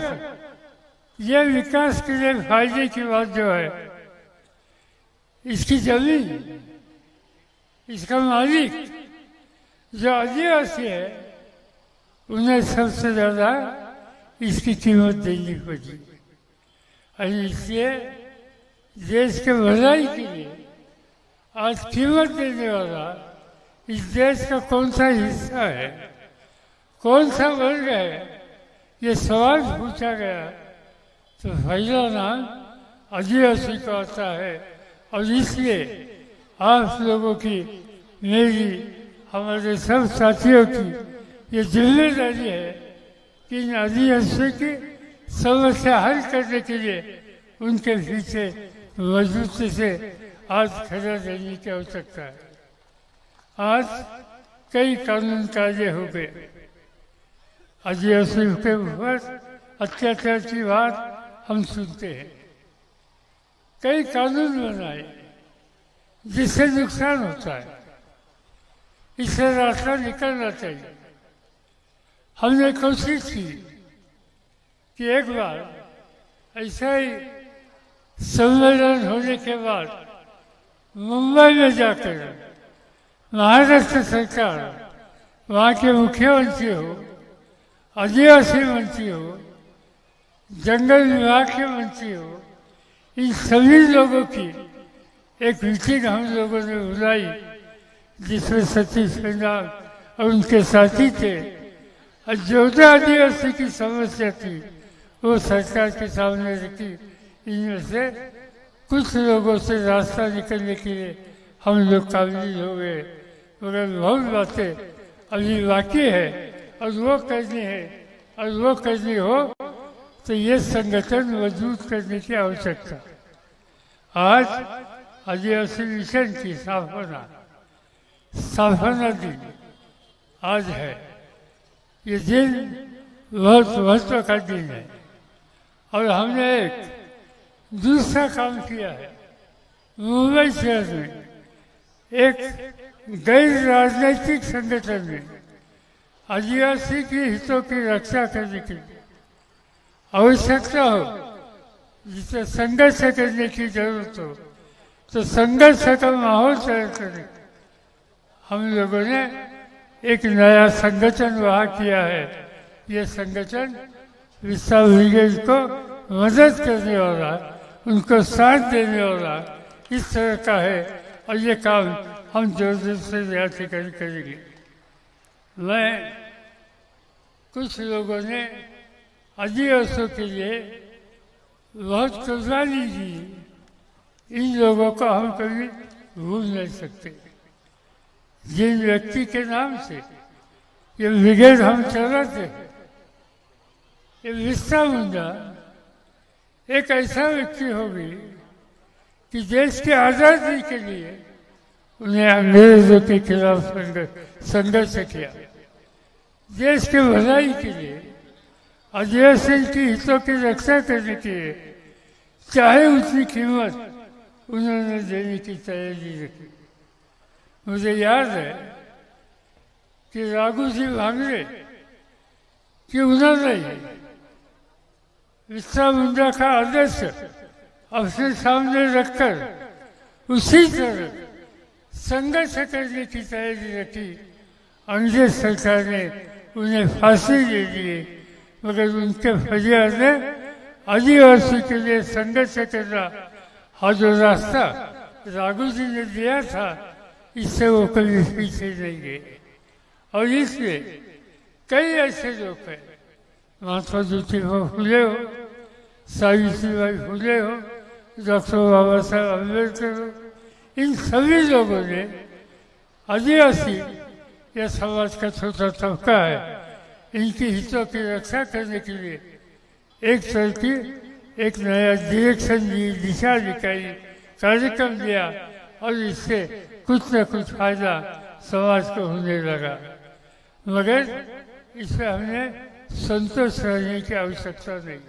यह विकास के लिए फायदे की बात जो है, इसकी जमीन, इसका मालिक जो आदिवासी है, उन्हें सबसे ज्यादा इसकी कीमत देनी पड़ी। और इसलिए देश के भलाई के लिए आज कीमत देने वाला इस देश का कौन सा हिस्सा है, कौन सा वर्ग है, ये सवाल पूछा गया तो पहला नाम आदिवासी को आता है। और इसलिए आप लोगों की, मेरी, हमारे सब साथियों की ये जिम्मेदारी है कि इन आदिवासी की समस्या हल करने के लिए उनके पीछे मजबूती से आज खड़ा रहने की आवश्यकता है। आज कई कानून कायदे हो गए, आदिवासी के ऊपर अत्याचार की बात हम सुनते हैं। कई कानून बनाए जिससे नुकसान होता है, इससे रास्ता निकलना चाहिए। हमने कोशिश की कि एक बार ऐसा ही सम्मेलन होने के बाद मुंबई में जाकर महाराष्ट्र सरकार, वहाँ के मुख्यमंत्री हो, आदिवासी मंत्री हो, जंगल विभाग के मंत्री हो, इन सभी लोगों की एक मीटिंग हम लोगों ने बुलाई, जिसमें सतीश पंडाल और उनके साथी थे। और जो आदिवासी की समस्या थी वो सरकार के सामने रखी। इनमें से कुछ लोगों से रास्ता निकलने के लिए हम लोग काबिल हो गए, मगर बहुत बातें अभी बाकी है और वो करनी है। और वो करनी हो तो ये संगठन मजबूत करने की आवश्यकता। आज आदिवासी मिशन की स्थापना दिन आज है। ये दिन बहुत महत्व का दिन है। और हमने एक दूसरा काम किया है। मुंबई शहर में एक गैर राजनीतिक संगठन में आदिवासी के हितों की रक्षा करने की आवश्यकता हो, जिसे संघर्ष करने की जरूरत हो, तो संघर्ष का माहौल तैयार करें। हम लोगों ने एक नया संगठन वहाँ किया है। ये संगठन विश्व ब्रिगेड को मदद करने वाला, उनको साथ देने वाला इस तरह का है। और ये काम हम जोर जोर से जाते करेंगे। मैं कुछ लोगों ने आदिवासियों के लिए बहुत कुर्बानी दी, इन लोगों को हम कभी भूल नहीं सकते। जिन व्यक्ति के नाम से ये ब्रिगेड हम चलाते हैं, ये बिरसा मुंडा एक ऐसा व्यक्ति होगी कि देश की आज़ादी के लिए उन्हें अंग्रेजों के खिलाफ संघर्ष किया। देश के भलाई के लिए, आदिवासी की हितों की रक्षा करने के लिए चाहे उसकी कीमत उन्होंने देने की तैयारी रखी। मुझे याद है कि राघु जी भांगरे कि उन्होंने बिरसा मुंडा का आदर्श अपने सामने रखकर उसी तरह संघर्ष करने की तैयारी रखी। अंग्रेज सरकार ने उन्हें फांसी दे दी, मगर उनके फरियाद ने आदिवासी के लिए संघर्ष करना और जो रास्ता राघु जी ने दिया था, इससे वो कभी पीछे नहीं गए। और इसलिए कई ऐसे लोग हैं, महात्मा ज्योतिबा फुले हो, सावित्रीबाई फुले हो, डॉक्टर बाबा साहब अम्बेडकर हो, इन सभी लोगों ने आदिवासी या समाज का छोटा तबका है, इनकी हितों की रक्षा करने के लिए एक तरह की एक नया डायरेक्शन दी, दिशा दिखाई, कार्यक्रम दिया। और इससे कुछ न कुछ फायदा समाज को होने लगा। मगर इसमें हमने संतोष रहने की आवश्यकता नहीं,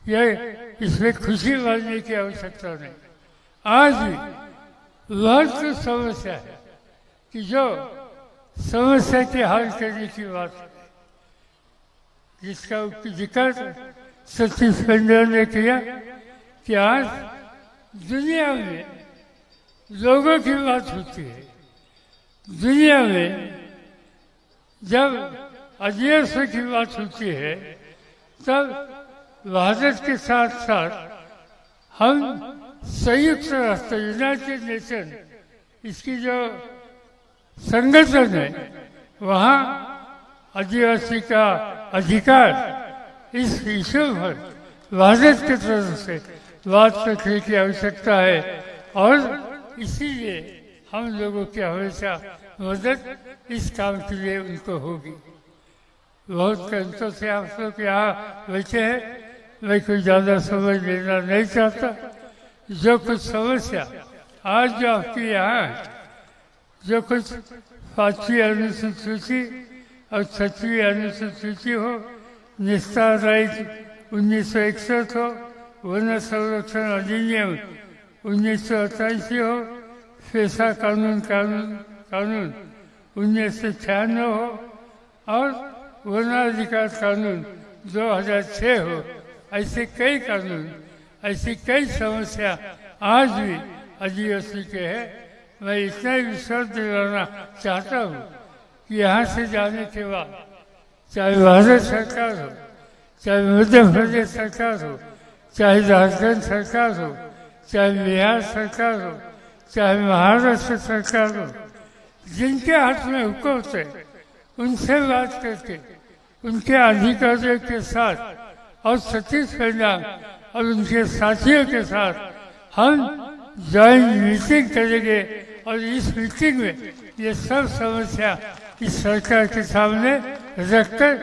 यह इसमें खुशी मानने की आवश्यकता नहीं। आज भी बहुत कुछ समस्या है कि जो समस्या के हल करने की बात है, जिसका जिक्र सतीश पंडाल ने किया कि आज दुनिया में लोगों की बात होती है। दुनिया में जब आदिवासियों की बात होती है, तब भारत के साथ साथ हम संयुक्त राष्ट्र, यूनाइटेड नेशन, इसकी जो संगठन है, वहाँ आदिवासी का अधिकार इस इशू पर भारत की तरफ से बात रखने की आवश्यकता है। और इसीलिए हम लोगों की हमेशा मदद इस काम के लिए उनको होगी। बहुत कंटों से आप लोग यहाँ बैठे हैं, मैं कोई ज़्यादा समझ लेना नहीं चाहता। जो कुछ समस्या आज जो आपके यहाँ है, जो कुछ 5वीं अनुसूची और 6वीं अनुसूची हो, निस्तार राइट 1961 हो, वन संरक्षण अधिनियम 1988 हो, पेशा कानून 1996 हो और वनाधिकार कानून 2006 हो। ऐसे कई कानून, ऐसी कई समस्या आज भी आदिवासी के है। मैं इतना विश्वास दिलाना चाहता हूँ कि यहाँ से जाने के बाद चाहे भारत सरकार हो, चाहे मध्य प्रदेश सरकार हो, चाहे झारखंड सरकार हो, चाहे बिहार सरकार हो, चाहे महाराष्ट्र सरकार हो, जिनके हाथ में हुकूमत है उनसे बात करके उनके अधिकारियों के साथ और सतीश पंजाब और उनके साथियों के साथ हम ज्वाइंट मीटिंग करेंगे और इस मीटिंग में ये सब समस्या इस सरकार के सामने रखकर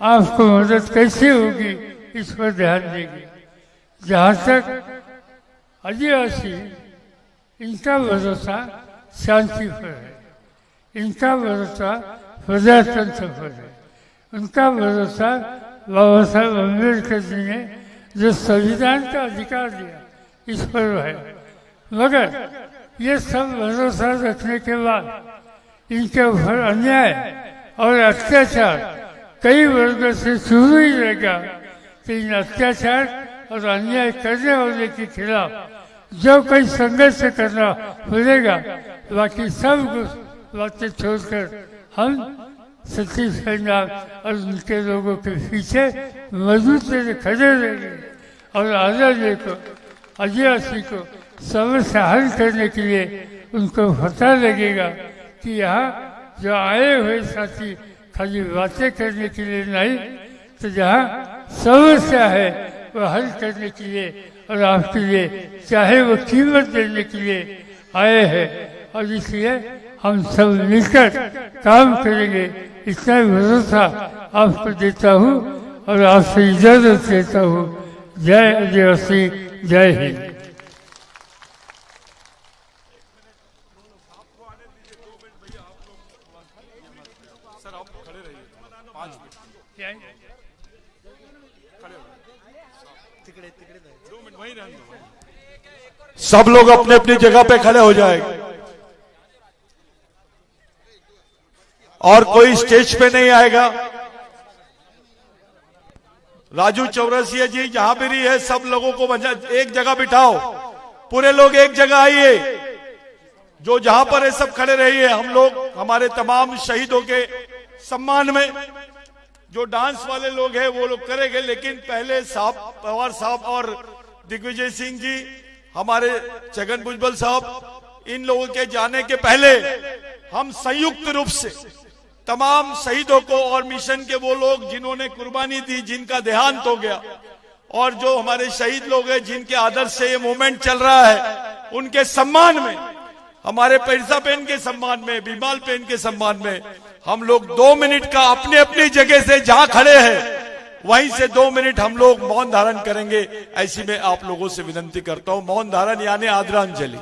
आपको मदद कैसे होगी इस पर ध्यान देंगे। जहाँ तक आदिवासी, इनका भरोसा शांति पर है, इनका भरोसा प्रजातंत्र पर है, उनका भरोसा बाबा साहब अम्बेडकर जी ने जो संविधान का अधिकार दिया इस पर है। मगर ये सब भरोसा रखने के बाद इनके ऊपर अन्याय और अत्याचार कई वर्गों से शुरू ही रहेगा। तो इन अत्याचार और अन्याय करने वाले के खिलाफ जो कोई संघर्ष करना पड़ेगा, बाकी सब बातें छोड़कर हम सतीश पंजाब और उनके लोगों के पीछे मजबूत से खड़े रहेंगे और आदिवासी को समस्या हल करने के लिए उनको पता लगेगा कि यहाँ जो आए हुए साथी खाली बातें करने के लिए नहीं, तो जहाँ समस्या है वो हल करने के लिए और आपके लिए चाहे वो कीमत देने के लिए आए हैं। और इसलिए हम सब मिलकर काम करेंगे, इतना भरोसा आपको देता हूँ और आपसे इजाजत देता हूँ। जय आदिवासी, जय हिंद। सब लोग अपने अपनी जगह पे खड़े हो जाएंगे और कोई स्टेज पे नहीं आएगा। राजू चौरसिया जी जहां भी है सब लोगों को एक जगह बिठाओ, पूरे लोग एक जगह आइए, जो जहां पर है सब खड़े रहिए। हम लोग हमारे तमाम शहीदों के सम्मान में जो डांस वाले लोग हैं वो लोग करेंगे, लेकिन पहले साहब पवार साहब और दिग्विजय सिंह जी, हमारे छगन भुजबल साहब, इन लोगों के जाने के पहले हम संयुक्त रूप से तमाम शहीदों को और मिशन के वो लोग जिन्होंने कुर्बानी दी, जिनका देहांत हो गया, और जो हमारे शहीद लोग हैं जिनके आदर्श से ये मूवमेंट चल रहा है, उनके सम्मान में, हमारे पैसा पेन के सम्मान में, बीमाल पेन के सम्मान में हम लोग 2 मिनट का अपने अपनी जगह से जहां खड़े हैं वहीं से 2 मिनट हम लोग मौन धारण करेंगे। ऐसी में आप लोगों से विनती करता हूं, मौन धारण यानी आदरांजलि।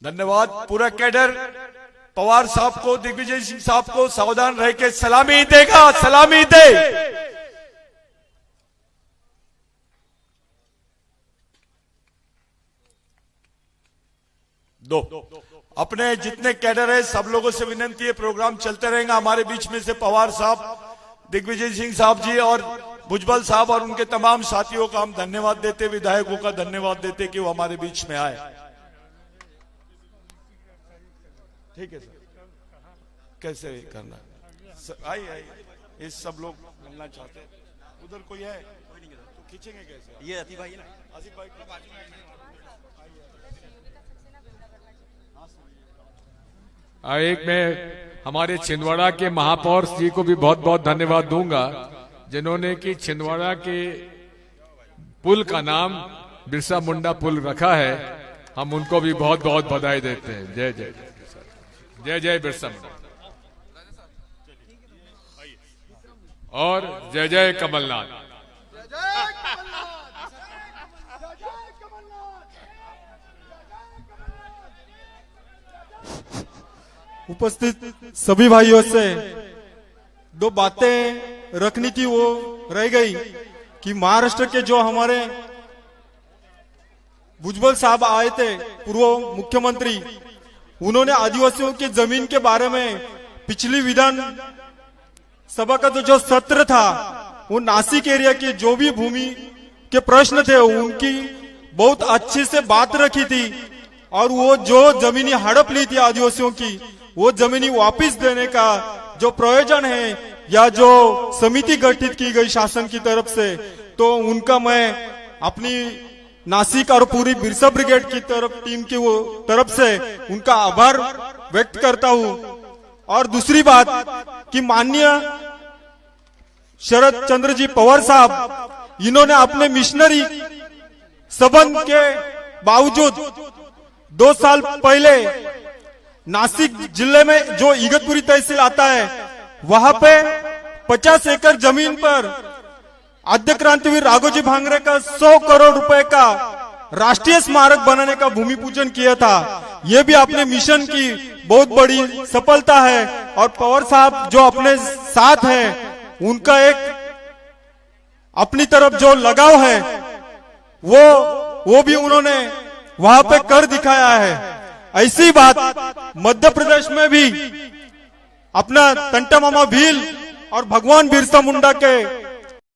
धन्यवाद। पूरा कैडर पवार साहब को, दिग्विजय सिंह साहब को सावधान रह के सलामी देगा, सलामी दे। दो अपने जितने कैडर है सब लोगों से विनती है, प्रोग्राम चलते रहेगा। हमारे बीच में से पवार साहब, दिग्विजय सिंह साहब जी और भुजबल साहब और उनके तमाम साथियों का हम धन्यवाद देते, विधायकों का धन्यवाद देते कि वो हमारे बीच में आए। ठीक है सर, कैसे करना है? आई ये सब लोग मिलना चाहते हैं। उधर कोई है तो खींचेंगे कैसे? ये आसिफ भाई है ना, आसिफ भाई एक मैं हमारे छिंदवाड़ा के महापौर जी को भी बहुत बहुत धन्यवाद दूंगा, जिन्होंने कि छिंदवाड़ा के पुल का नाम बिरसा मुंडा पुल रखा है। हम उनको भी बहुत बहुत बधाई देते हैं। जय जय जय जय बिरसा मुंडा और जय जय कमलनाथ। उपस्थित सभी भाइयों से दो बातें रखनी थी, वो रह गई कि महाराष्ट्र के जो हमारे भुजबल साहब आए थे, पूर्व मुख्यमंत्री, उन्होंने आदिवासियों की जमीन के बारे में पिछली विधान सभा का जो सत्र था, वो नासिक एरिया की जो भी भूमि के प्रश्न थे उनकी बहुत अच्छे से बात रखी थी, और वो जो जमीनी हड़प ली थी आदिवासियों की, वो जमीनी वापस देने का जो प्रयोजन है या जो समिति गठित की गई शासन की तरफ से, तो उनका मैं अपनी नासिक और पूरी बिरसा ब्रिगेड की तरफ टीम की वो तरफ से उनका आभार व्यक्त करता हूं। और दूसरी बात कि माननीय शरद चंद्र जी पवार साहब, इन्होंने अपने मिशनरी संबंध के बावजूद 2 साल पहले नासिक जिले में जो इगतपुरी तहसील आता है, वहां पे 50 एकड़ जमीन पर आद्य क्रांतिवीर राघोजी भांगरे का 100 करोड़ रुपए का राष्ट्रीय स्मारक बनाने का भूमि पूजन किया था। यह भी अपने मिशन की बहुत बड़ी सफलता है, और पवार साहब जो अपने साथ हैं, उनका एक अपनी तरफ जो लगाव है वो भी उन्होंने वहां पे कर दिखाया है। ऐसी बात मध्य प्रदेश में भी अपना तंटा मामा भील और भगवान बिरसा मुंडा के